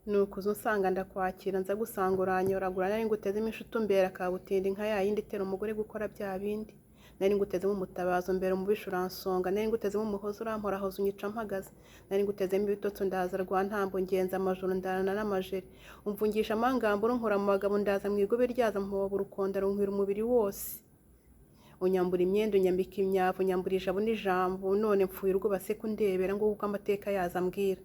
nuko uza usanga ndakwakira nza gusanga uranyoragura nari ngutezemo inshuti umbera kabutindi nka yayindi itera umugore gukora bya bindi nari ngutezemo umutabazo mbere umubisha uransonga nari ngutezemo umuhozi uramporahoza unyica mpagaze nari ngutezemo ibitotsi ndaza rwa ntambo ngenza amajoro ndarana n'amajeri umvungisha amangamba urunkura mu bagabo ndaza mu igobe ryaza mpobaba urukonda runkwira umubiri wose unyambura imyenda unyambika imyavu unyambura ijabo n'ijambo none mpfuye urwo kundebera ngo kuko amateka yaza ambwira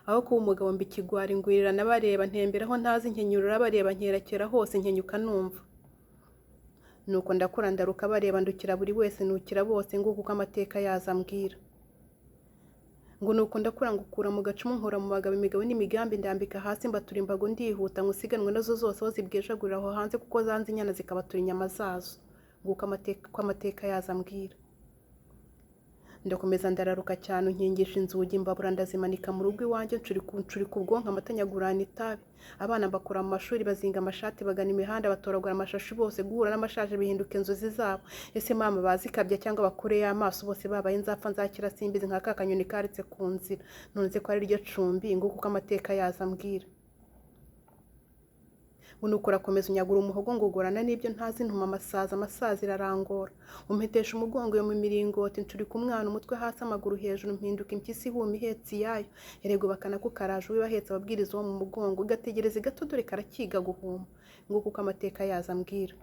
aho kuba umugabo mbikigwara ingwirira nabareba ntemberaho ntazi nkenyurura bareba nkerekera hose nkenyuka numva nuko ndakura ndaruka bareba ndukira buri wese nukira bose ngo kuko amateka yaza ambwira ngo nuko ndakura ngukura mu gacumu nkora mu bagabo imigabo n'imigambi ndambika hasi mbatura imbago ndihuta ngusiganwe nazo zose aho zibwejagurira aho hanze kuko zanze inyana zikabatura inyama zazo nguko amateka yaza ambwira ndakomeza ndararuka cyane unkingisha inzugi imbabura ndazimanika mu rugo iwanjye ncuri ku bwonko amatanyagurana itabi abana bakura mu mashuri bazinga amashati bagana imihanda batoragura amashashi bose guhura n'amashaje bihinduka inzozi zabo ese mama bazikabya cyangwa bakure y'amaso bose babaye nzapfa nzakira simbizi nka kakanyoni karitse ku nzira nonze ko ari ryo cumbi ngo kuko amateka yaza ambwira unukura komeza unyagura umuhogo ngugorana n'ibyo ntazi ntuma amasazi irarangora umpetesha umugongo yo mu miringoti ncuri ku mwana umutwe hasi amaguru hejuru mpinduka impyisi ihuma ihetsi yayo erego bakana ko karaje wibahetse ababwiriza wo mu mugongo ugategereza gato dore karakiga guhuma ngo kuko amateka yaza ambwira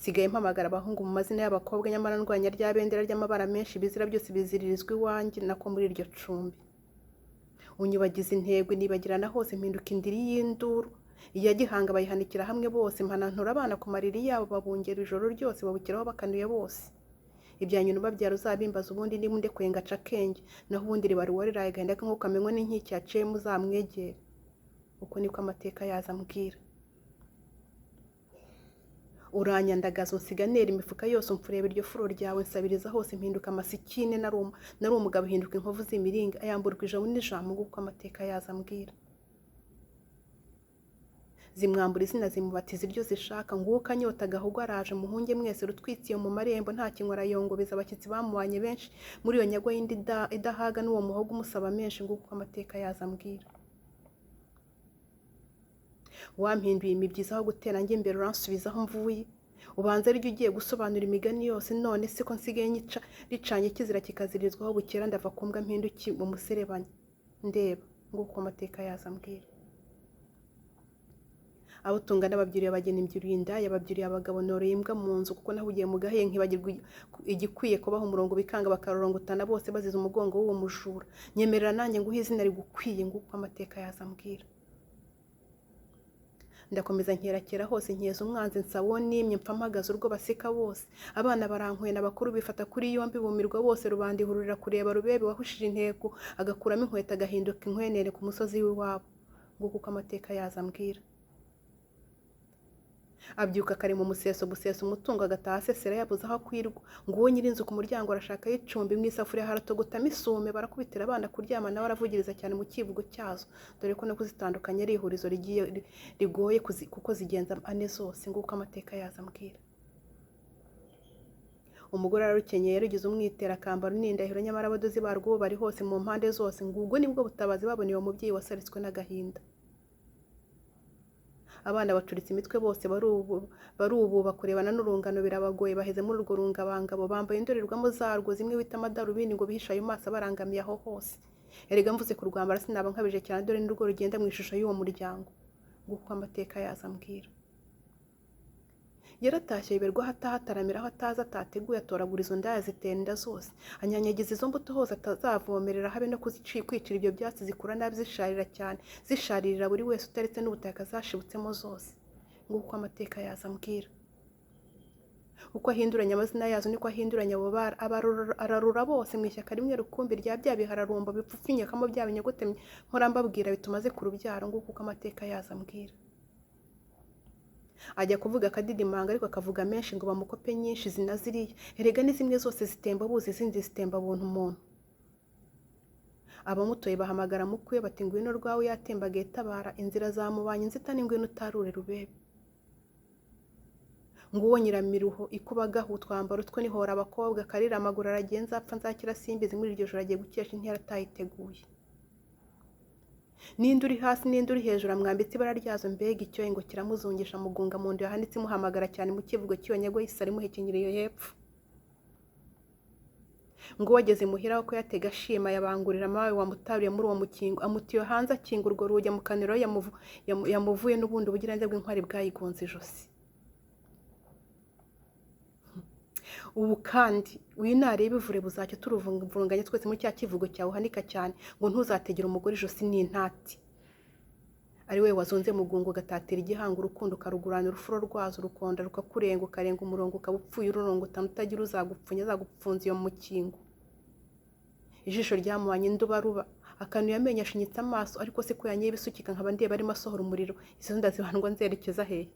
sigaye mpamagara abahungu mu mazina y'abakobwa nyamara ndwanya rya bendera ry'amabara menshi bizira byose biziririzwa iwanjye nako muri iryo cumbi unyubagiza intego nibagirana hose mpinduka indiri y'induru iya gihanga bayihanikira hamwe bose mpanantura abana ku mariri yabo babungera ijoro ryose babukiraho bakanuye bose ibyanyunu babyara uzabimbaza ubundi niba undekuye ngaca akenge naho ubundi ribari wariraye gahinda nk'uko amenywe n'inkiki yaciye muzamwegere uko niko amateka yaza ambwira uranyandagaza unsiganera imifuka yose umfureba iryo furo ryawe nsabiriza hose mpinduka amasikine nari umugabo hinduka inkovu z'imiringa ayamburwa ijabo n'ijambo nguko amateka yaza ambwira zimwambura izina zimubatiza iryo zishaka nguko kanyota gahugu araje muhunge mwese rutwitsiye mu marembo nta kinywa arayongobeza abashyitsi bamubanye benshi muri iyo nyago y'indi idahaga n'uwo muhogo umusaba menshi nguko amateka yaza ambwira wampinduye imibyizi aho gutera njye imbere uransubiza aho mvuye ubanza aryo ugiye gusobanura imigani yose none se ko nsigaye nyica ricanye kizira kikazirizwaho bukera ndava kumbwa mpinduki mu muserebanya ndeba nguko amateka yaza ambwira abo tungana babyiriye abageni imbyiriye indaya babyiriye abagabo noroye imbwa mu nzu kuko nahugiye mu gahe nkibagirwa igikwiye kubaho umurongo bikanga bakarorongotana bose bazize umugongo w'uwo mujura nyemerera nanjye nguhe izina rigukwiye nguko amateka yaza ambwira ndakomeza nkerakera hose nkeza umwanzi nsawo nimye mpfa mpagaze urwo baseka bose abana barankuye n'abakuru bifata kuri yombi bumirwa bose rubandi hururira kureba rubebe wahushije intego agakuramo inkweto agahinduka inkwenene ku musozi w'iwabo nguko uko amateka yaza ambwira abyuka kare mu museso gusesa umutungo agataha asesera yabuze aho kwirwa nguwo nyirinzu ku muryango arashaka y'icumbi mu isafuriya haratogotamo isume barakubitira abana kuryama nawe aravugiriza cyane mu kivugo cyazo dore ko no kuzitandukanya ari ihurizo rigoye kuko zigenza ane zose nguko amateka yaza ambwira umugore ararukenyeye yarugize umwitera akambara n'indahiro nyamara abadozi barwo bari hose mu mpande zose ngubwo nibwo butabazi baboneye uwo mubyeyi wasaritswe n'agahinda abana bacuritse imitwe bose barubu bakurebana n'urungano birabagoye baheze muri urwo rungabangabo bambaye indorerwamo zarwo zimwe bita amadarubindi ngo bihishe ayo maso barangamiye aho hose erega mvuze ku rwambara sinaba nkabije cyane dore n'urwo rugenda mu ishusho y'uwo muryango nguko amateka yaza ambwira yaratashye biberwa hatahataramira aho ataza atateguye atoragura izo ndaya zitenda zose anyanyagiza izo mbuto hose atazavomerera habe no kwicira ibyo byatsi zikura nabi zisharira cyane zisharirira buri wese utaretse n'ubutaka zashibutsemo zose nguko amateka yaza ambwira uko ahinduranya amazina yazo niko ahinduranya abo ararura bose mu ishyaka rimwe rukumbi rya bya bihararumba bipfupfinyekamo bya binyogotemye mpora mbabwira bitumaze ku rubyaro nguko amateka yaza ambwira ajya kuvuga akadidimanga ariko akavuga menshi ngo bamukope nyinshi zinaziriya erega ni zimwe zose zitemba buzi izindi zitemba buntu umuntu abamutoye bahamagara mukwe bati ngwino rwawe yatembaga itabara inzira zamubanye inzitane ngwino utarure rubebe nguwo nyiramiruho ikubagaho utwambaro two nihora abakobwa karira amaguru aragenza apfa nzakira simbizi muri iryo joro agiye gukesha intera atayiteguye ninde uri hasi ninde uri hejuru amwambitse ibara ryazo mbega icyohe ngo kiramuzungisha mugunga mu nda yahanitse imuhamagara cyane mu kivugo cy'iyo nyego y'isari imuhekenyeriye hepfo ngo wageze muhira ko yatega ashima yabangurira amawe wamutaruye muri uwo mukingo amutiyo hanze akinga urwo rugi mu kaniro yamuvuye n'ubundi ubugiranze bw'inkwari bwayigonze ijosi ubu kandi winareba ivure buzacyo turuvunganye twese muri cya kivugo cyawe uhanika cyane ngo ntuzategera umugore ijosi n'intati ari we wazonze mugungo gatatira igihango urukundo karugurana urufuro rwazo rukonda rukakurenga ukarenga umurongo ukabupfuye ururongo utagira uzagupfunya azagupfunza iyo mukingo ijisho ryamuhanye nduba ruba akanuye amenyo ashinyitse amaso ariko se ko yanyeye bisukika nkaba ndeba arimo asohora umuriro izo ndazibandwa nzerekeza hehe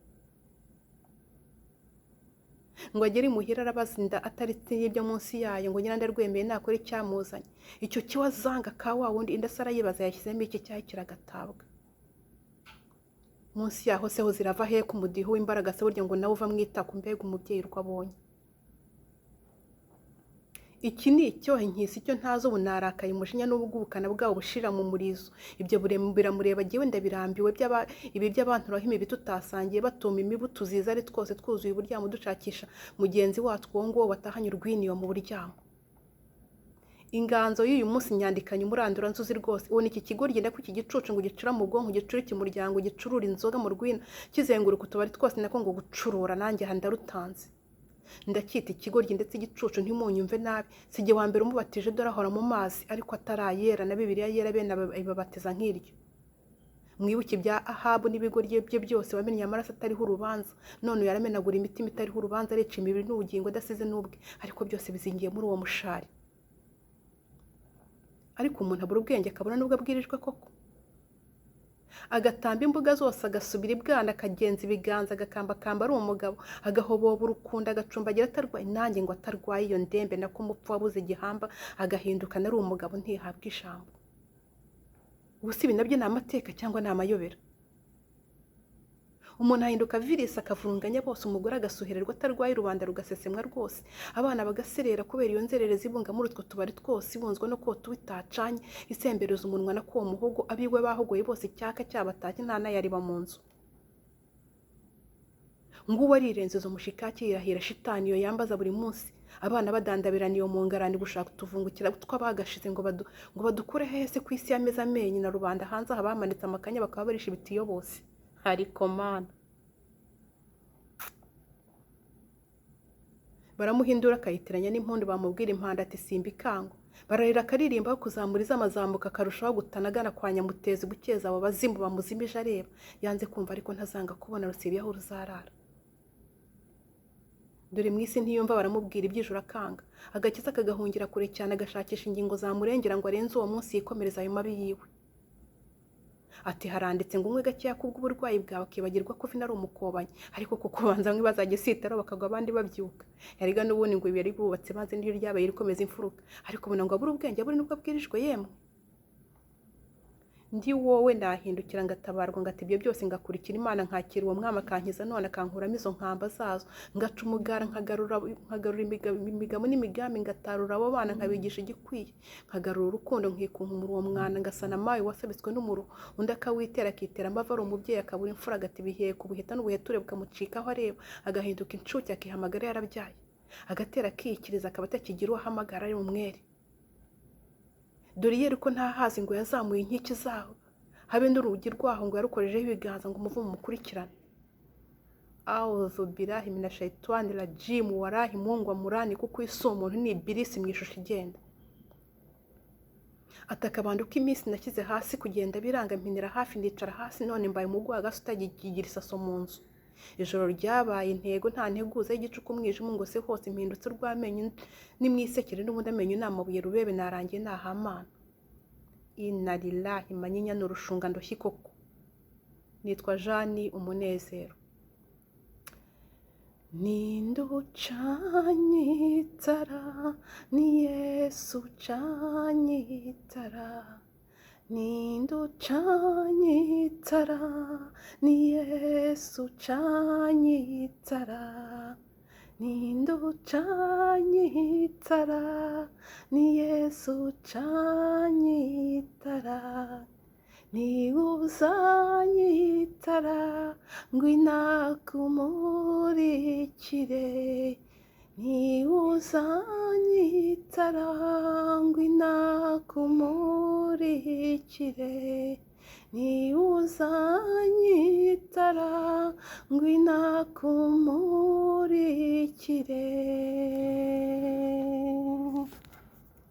ngo agere imuhira arabazinda ataritse y'ibyo munsi yayo ngo nyirande rwemeye nakora icyamuzanye icyo kiwazanga ka wa wundi indasara yibaza yashyizemo iki cyayi kiragatabwa munsi yaho se ho zirava he ku mudiho w'imbaraga se burya ngo nawe uva mwitako mbega umubyeyi urwabonye iki ni icyohe nkisi icyo ntazo ubu narakaye umujinya n'ubugubukana bwabo bushira mu murizo ibyo biramureba giwe ndabirambiwe ibi by'abantu rahime bitutasangiye batuma imibu tuziza ari twose twuzuye uburyamo dushakisha mugenzi wacu wo ngo watahanye urwiniyo mu buryamo inganzo y'uyu munsi nyandikanye umurandura nzuzi rwose ubona iki kigo rigenda ku iki gicucu ngo gicura mu bwonko gicurike umuryango gicurura inzoga mu rwina kizenguruka utubari twose nako ngo gucurura nanjye handarutanze ndacyita ikigoryi ndetse igicucu ntimunyumve nabi sije wa mbere umubatije dore ahora mu mazi ariko atarayera na Bibiliya yera bene ibabatiza nk'iryo mwibuke bya Ahabu n'ibigoryi bye byose wamenye amaraso atariho urubanza none yaramenagura imitima itariho urubanza arica imibiri n'ubugingo adasize n'ubwe ariko byose bizingiye muri uwo mushari ariko umuntu abura ubwenge akabona nubwo abwirijwe koko agatamba imbuga zose agasubira ibwana akagenza ibiganza agakambakamba ari umugabo agahoboba urukundo agacumbagira atarwaye nanjye ngo atarwaye iyo ndembe nako umupfu wabuze igihamba agahinduka nari umugabo ntihabwa ijambo ubu si ibi nabyo ni amateka cyangwa ni amayobera umuntu ahinduka virisi akavurunganya bose umugore agasuhererwa atarwaye rubanda rugasesemwa rwose abana bagaserera kubera iyo nzererezi ibunga muri utwo tubari twose ibunzwe no kota ubitacanye isembereza umunwa na kuwo muhogo abigwe bahogoye bose icyaka cyabatashye nta nayariba mu nzu nguwo arirenzezo mushikaki yirahira shitani yo yambaza buri munsi abana badandabirana iyo mu ngarani gushaka utuvungukira twabagashize ngo badukure hese ku isi yameze amenyo na rubanda hanze abamanitse amakanya bakaba barisha ibitiyo bose ariko mana baramuhindura akayitiranya n'impundu bamubwira impanda ati simba ikango bararira akaririmba aho kuzamuriza amazamuka akarushaho gutanagana kwa nyamutezi gukeza abo bazimu bamuzimije areba yanze kumva ariko ntazanga kubona rusibiye aho ruzarara dore mu isi ntiyumva baramubwira iby'ijuru akanga agakiza akagahungira kure cyane agashakisha ingingo zamurengera ngo arenze uwo munsi yikomereza ayo mabi yiwe ati haranditse ngo umwe gakeya kubw'uburwayi bwawe akibagirwa ko vina ari umukobanyi ariko kuko banza bamwe bazajya sitara bakagwa abandi babyuka yariga n'ubundi ngo ibiri bubatse maze n'iryo ryabaye rikomeza imfuruka ariko ubona ngo abura ubwenge aburi nubwo abwirijwe yemwe ndi wowe ndahindukira ngatabarwa ngati ibyo byose ngakurikira Imana nkakira uwo mwama kankiza none akankuramo izo nkamba zazo ngaca umugara nkagarura imigamo n'imigambi ngatarura abo bana nkabigisha igikwiye nkagarura urukundo nkikunkumura uwo mwana ngasana mawe wasabitswe n'umuru undi akawitera akitera mbava ari umubyeyi akabura imfura agati bihiye kubuheta n'ubuheture bukamucikaho areba agahinduka incuke akihamagara yarabyaye agatera akikiriza akaba atakigira uwo ahamagara ari umwere dore yeri ko ntahazi ngo yazamuye inkiki zaho habe n'urugi rwaho ngo yarukorejeho ibiganza ngo umuvumo mukurikirane auzu billahi minash shaitani rajim warahi Mungu amurani kuko isi umuntu ni ibirisi mu ishusho igenda atakabandu ko iminsi nashyize hasi kugenda biranga mpinira hafi ndicara hasi none mbaye umugwaga utagigira isaso mu nzu ijoro ryabaye intego nta nteguza y'igicuku umwijima ngo se hose impindutse urw'amenyo nimwisekere n'ubundi amenyo n'amabuye rubebe narangiye nahamana inna lillahi manyinya n'urushunga ndoshyi koko nitwa Jani umunezero ninducanye itara ni Yesu ucanye itara ninducanye itara ni Yesu ucanye itara ninducanye itara ni Yesu ucanye itara niba uzanyitara ngwino akumurikire, niba uzanyitara ngwino akumurikire, niba uzanyitara ngwino akumurikire.